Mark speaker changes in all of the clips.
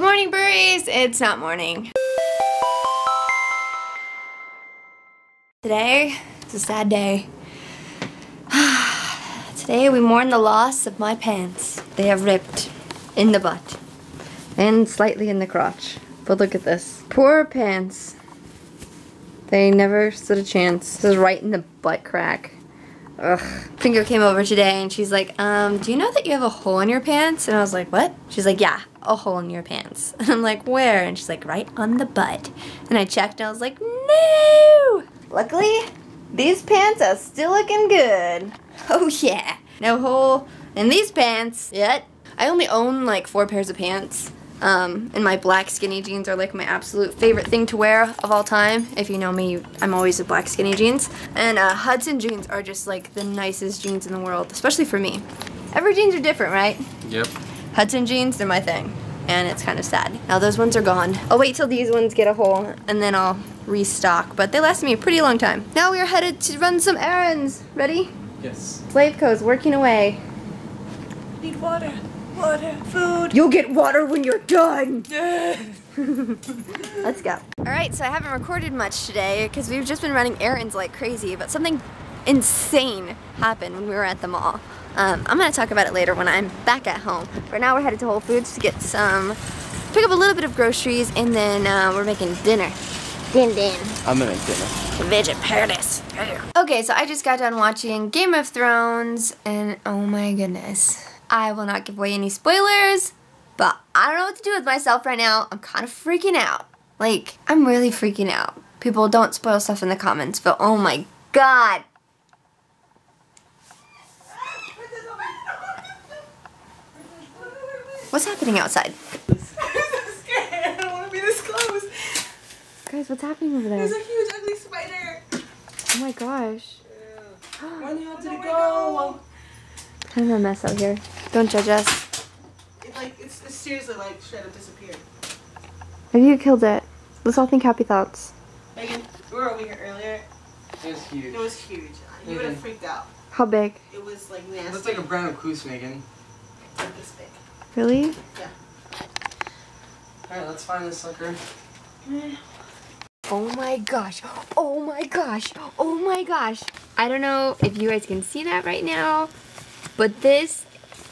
Speaker 1: Good morning, Burries! It's not morning. Today is a sad day. Today we mourn the loss of my pants. They have ripped in the butt and slightly in the crotch. But look at this. Poor pants. They never stood a chance. This is right in the butt crack. Ugh. Fingo came over today and she's like, do you know that you have a hole in your pants? And I was like, what? She's like, yeah, a hole in your pants. And I'm like, where? And she's like, right on the butt. And I checked and I was like, no! Luckily, these pants are still looking good. Oh yeah. No hole in these pants yet. I only own like 4 pairs of pants. And my black skinny jeans are like my absolute favorite thing to wear of all time. If you know me, I'm always a black skinny jeans. And Hudson jeans are just like the nicest jeans in the world, especially for me. Every jeans are different, right?
Speaker 2: Yep.
Speaker 1: Hudson jeans, they're my thing. And it's kind of sad. Now those ones are gone. I'll wait till these ones get a hole and then I'll restock. But they lasted me a pretty long time. Now we are headed to run some errands. Ready?
Speaker 2: Yes.
Speaker 1: Slave Co's working away.
Speaker 3: Need water. Water, food.
Speaker 1: You'll get water when you're done. Let's go. Alright, so I haven't recorded much today because we've just been running errands like crazy, but something insane happened when we were at the mall. I'm going to talk about it later when I'm back at home. Right now we're headed to Whole Foods to get pick up a little bit of groceries, and then we're making dinner. Din.
Speaker 2: I'm gonna make dinner.
Speaker 1: Veg in paradise. Okay, so I just got done watching Game of Thrones, and oh my goodness. I will not give away any spoilers, but I don't know what to do with myself right now. I'm kind of freaking out. Like, I'm really freaking out. People, don't spoil stuff in the comments, but oh my god. What's happening outside?
Speaker 3: I'm so scared. I don't want to be this close.
Speaker 1: Guys, what's happening over there?
Speaker 3: There's a huge ugly spider.
Speaker 1: Oh my gosh.
Speaker 3: When did it go?
Speaker 1: Kind of a mess out here. Don't judge us.
Speaker 3: It's seriously like straight up disappeared.
Speaker 1: Maybe you killed it. Let's all think happy thoughts.
Speaker 3: Megan, we were over here earlier.
Speaker 2: It was huge.
Speaker 3: It was huge. You would have freaked out.
Speaker 1: How big?
Speaker 3: It was like nasty.
Speaker 2: It looks like a brown recluse, Megan.
Speaker 3: Like this big.
Speaker 1: Really?
Speaker 3: Yeah.
Speaker 2: Alright, let's find this sucker.
Speaker 1: Oh my gosh. Oh my gosh. Oh my gosh. I don't know if you guys can see that right now, but this,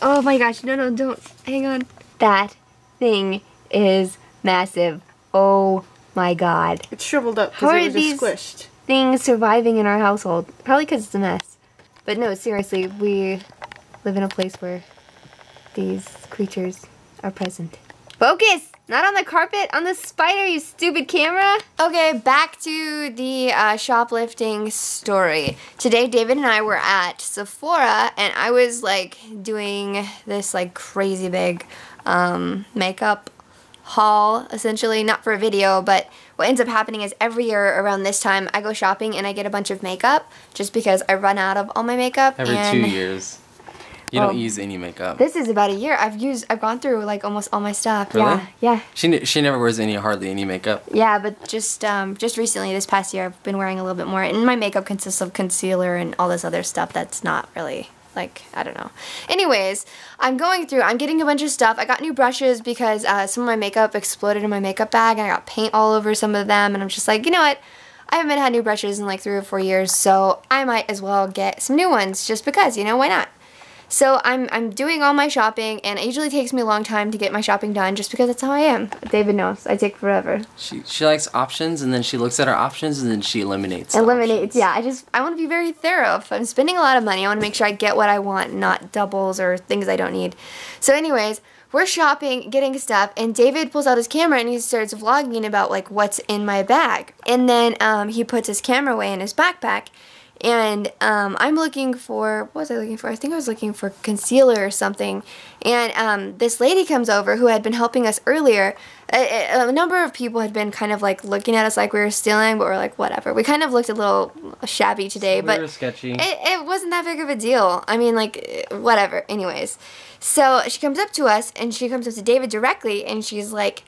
Speaker 1: oh my gosh, no, don't, hang on. That thing is massive. Oh my god.
Speaker 3: It's shriveled up
Speaker 1: How
Speaker 3: because
Speaker 1: are
Speaker 3: it was
Speaker 1: these
Speaker 3: just squished.
Speaker 1: things surviving in our household? Probably because it's a mess. But no, seriously, we live in a place where these creatures are present. Focus! Not on the carpet, on the spider, you stupid camera. Okay, back to the shoplifting story. Today, David and I were at Sephora, and I was like doing this like crazy big makeup haul, essentially. Not for a video, but what ends up happening is every year around this time, I go shopping and I get a bunch of makeup just because I run out of all my makeup.
Speaker 2: Every 2 years. You don't use any makeup.
Speaker 1: This is about a year. I've gone through like almost all my stuff.
Speaker 2: Really?
Speaker 1: Yeah.
Speaker 2: She never wears hardly any makeup.
Speaker 1: Yeah, but just recently, this past year, I've been wearing a little bit more. And my makeup consists of concealer and all this other stuff that's not really, like, I don't know. Anyways, I'm getting a bunch of stuff. I got new brushes because some of my makeup exploded in my makeup bag, and I got paint all over some of them, and I'm just like, you know what? I haven't had new brushes in like 3 or 4 years, so I might as well get some new ones just because, you know, why not? So I'm doing all my shopping, and it usually takes me a long time to get my shopping done just because that's how I am. David knows. I take forever.
Speaker 2: She likes options, and then she looks at her options, and then she eliminates
Speaker 1: options. Yeah. I want to be very thorough. If I'm spending a lot of money, I want to make sure I get what I want, not doubles or things I don't need. So anyways, we're shopping, getting stuff, and David pulls out his camera and he starts vlogging about like what's in my bag. And then he puts his camera away in his backpack. And I'm looking for, what was I looking for? I think I was looking for concealer or something. And this lady comes over who had been helping us earlier. A number of people had been kind of like looking at us like we were stealing, but we're like, whatever. We kind of looked a little shabby today, but
Speaker 2: we were sketchy.
Speaker 1: It wasn't that big of a deal. I mean, like, whatever. Anyways, so she comes up to us, and she comes up to David directly, and she's like,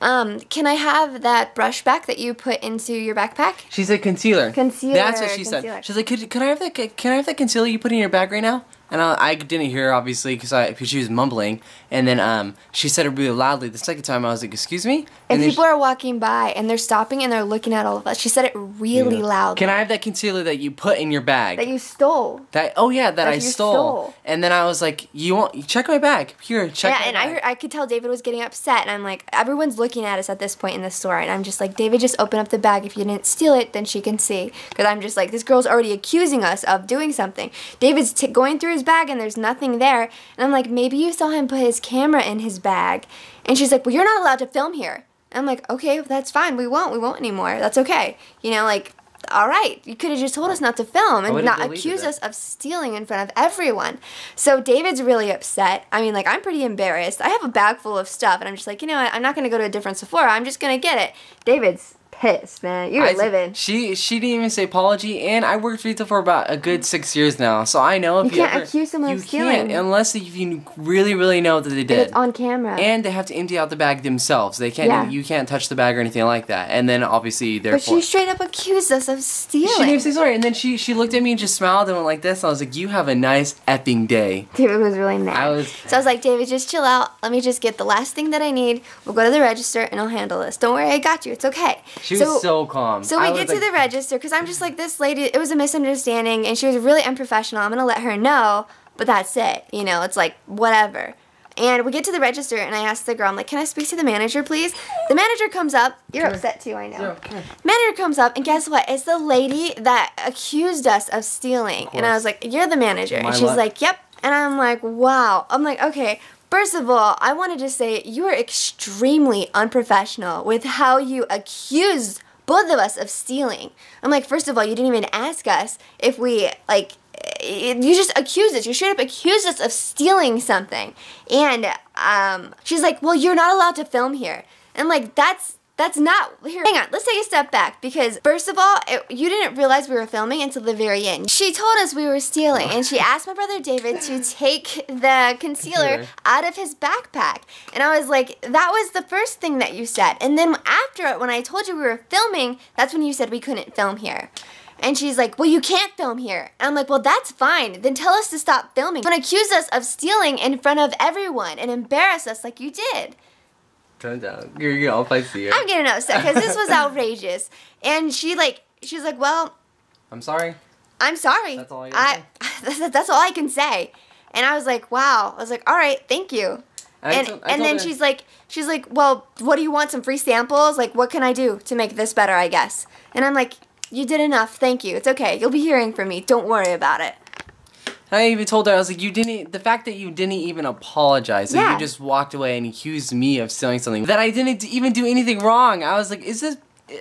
Speaker 1: can I have that brush back that you put into your backpack?
Speaker 2: She said concealer.
Speaker 1: Concealer.
Speaker 2: That's what she said. She's like, can I have that concealer you put in your bag right now? And I didn't hear her, obviously, because she was mumbling. And then she said it really loudly. The second time, I was like, excuse me?
Speaker 1: And people are walking by, and they're stopping, and they're looking at all of us. She said it really loudly.
Speaker 2: Can I have that concealer that you put in your bag?
Speaker 1: That you stole.
Speaker 2: Oh, yeah, that I stole. And then I was like, check my bag. Here, check my bag.
Speaker 1: Yeah, and I could tell David was getting upset. And I'm like, everyone's looking at us at this point in the store. And I'm just like, David, just open up the bag. If you didn't steal it, then she can see. Because I'm just like, this girl's already accusing us of doing something. David's going through his bag, and there's nothing there. And I'm like, maybe you saw him put his camera in his bag. And she's like, well, you're not allowed to film here. And I'm like, okay, that's fine. We won't anymore. That's okay. You know, like, all right. You could have just told us not to film and not accuse us of stealing in front of everyone. So David's really upset. I mean, like, I'm pretty embarrassed. I have a bag full of stuff, and I'm just like, you know what? I'm not going to go to a different Sephora. I'm just going to get it. David's pissed, man. You're living.
Speaker 2: She didn't even say apology, and I worked retail for about a good 6 years now, so I know if
Speaker 1: you can't accuse someone of stealing.
Speaker 2: You can't, unless if you really know that they did.
Speaker 1: It's on camera.
Speaker 2: And they have to empty out the bag themselves. They can't. Yeah. You can't touch the bag or anything like that. And then obviously
Speaker 1: But she straight up accused us of stealing.
Speaker 2: She didn't even say sorry, and then she looked at me and just smiled and went like this. And I was like, "You have a nice effing day."
Speaker 1: David was really mad. So I was like, David, just chill out. Let me just get the last thing that I need. We'll go to the register and I'll handle this. Don't worry, I got you. It's okay.
Speaker 2: She was so calm.
Speaker 1: So we get to the register, because I'm just like, this lady, it was a misunderstanding, and she was really unprofessional. I'm going to let her know, but that's it. You know, it's like, whatever. And we get to the register, and I asked the girl, I'm like, can I speak to the manager, please? The manager comes up. You're upset, too, I know. Manager comes up, and guess what? It's the lady that accused us of stealing. And I was like, you're the manager. And she's like, yep. And I'm like, wow. I'm like, okay. First of all, I wanted to say you are extremely unprofessional with how you accused both of us of stealing. I'm like, first of all, you didn't even ask us if we, like, you just accused us. You straight up accused us of stealing something. And she's like, well, you're not allowed to film here. And I'm like, that's not here. Hang on, let's take a step back, because first of all, you didn't realize we were filming until the very end. She told us we were stealing, and she asked my brother David to take the concealer out of his backpack. And I was like, that was the first thing that you said. And then after it, when I told you we were filming, that's when you said we couldn't film here. And she's like, well, you can't film here. And I'm like, well, that's fine. Then tell us to stop filming. Don't accuse us of stealing in front of everyone and embarrass us like you did.
Speaker 2: Turn down. You're all feisty here.
Speaker 1: I'm getting upset because this was outrageous. And she's like, well,
Speaker 2: I'm sorry.
Speaker 1: I'm sorry.
Speaker 2: That's all I can say.
Speaker 1: That's all I can say. And I was like, wow. I was like, all right, thank you. And then she's like, well, what do you want? Some free samples? Like, what can I do to make this better, I guess? And I'm like, you did enough. Thank you. It's okay. You'll be hearing from me. Don't worry about it.
Speaker 2: I even told her, I was like, the fact that you didn't even apologize, that you just walked away and accused me of stealing something, that I didn't even do anything wrong. I was like, is this,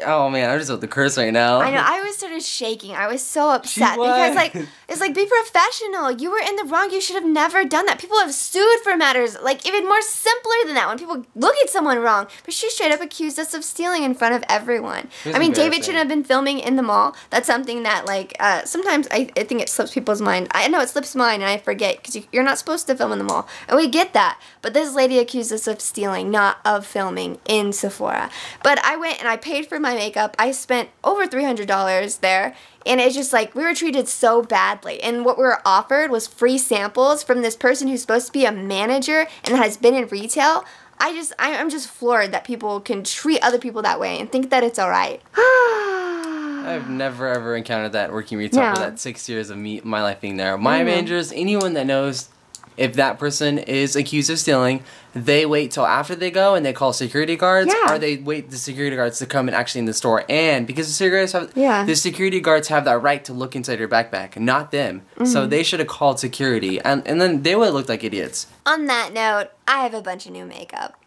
Speaker 2: oh man, I'm just about to curse right now.
Speaker 1: I know, I was sort of shaking. I was so upset because, like, it's like, be professional. You were in the wrong. You should have never done that. People have sued for matters, like, even more simpler than that, when people look at someone wrong. But she straight up accused us of stealing in front of everyone. I mean, David shouldn't have been filming in the mall. That's something that, like, sometimes I think it slips people's mind. I know it slips mine, and I forget, because you're not supposed to film in the mall. And we get that. But this lady accused us of stealing, not of filming in Sephora. But I went and I paid for my makeup. I spent over $300 there, and it's just like, we were treated so badly. And what we were offered was free samples from this person who's supposed to be a manager and has been in retail. I'm just floored that people can treat other people that way and think that it's alright.
Speaker 2: I've never ever encountered that working retail for that 6 years of my life being there. My managers, anyone that knows, if that person is accused of stealing, they wait till after they go and they call security guards, or they wait the security guards to come and actually in the store. And because the security guards have that right to look inside your backpack, not them. So they should have called security, and then they would have looked like idiots.
Speaker 1: On that note, I have a bunch of new makeup.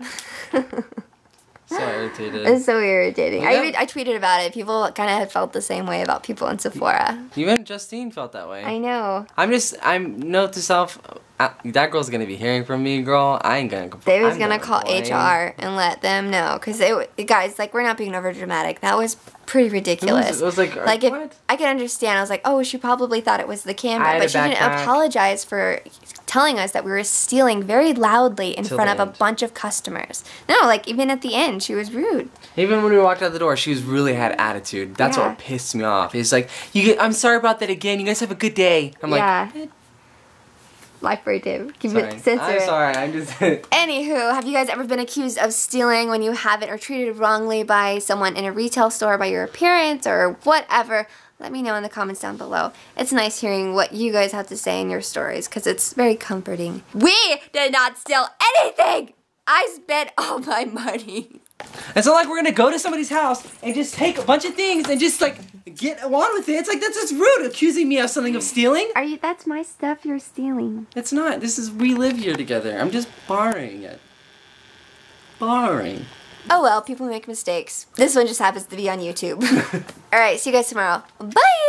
Speaker 2: So irritated.
Speaker 1: It's so irritating. I tweeted about it. People kind of had felt the same way about people in Sephora.
Speaker 2: Even Justine felt that way.
Speaker 1: I know.
Speaker 2: Note to self, that girl's gonna be hearing from me, girl. I ain't gonna complain.
Speaker 1: David's gonna call HR and let them know, because guys, like, we're not being over dramatic. That was pretty ridiculous.
Speaker 2: It was like
Speaker 1: if
Speaker 2: what?
Speaker 1: I could understand. I was like, oh, she probably thought it was the camera, but she didn't apologize for telling us that we were stealing very loudly in front of a bunch of customers. No, like, even at the end, she was rude.
Speaker 2: Even when we walked out the door, she really had attitude. That's what pissed me off. It's like, I'm sorry about that again. You guys have a good day. I'm like,
Speaker 1: LifeBurry tape. Keep
Speaker 2: Sorry.
Speaker 1: it, censor
Speaker 2: I'm
Speaker 1: it.
Speaker 2: sorry, I'm just...
Speaker 1: Anywho, have you guys ever been accused of stealing when you haven't, or treated wrongly by someone in a retail store, by your parents, or whatever? Let me know in the comments down below. It's nice hearing what you guys have to say in your stories, because it's very comforting. We did not steal anything! I spent all my money.
Speaker 2: It's not like we're gonna go to somebody's house and just take a bunch of things and just like get on with it. It's like, that's just rude, accusing me of something of stealing.
Speaker 1: That's my stuff you're stealing.
Speaker 2: It's not. We live here together. I'm just borrowing it. Borrowing.
Speaker 1: Oh well, people make mistakes. This one just happens to be on YouTube. Alright, see you guys tomorrow. Bye!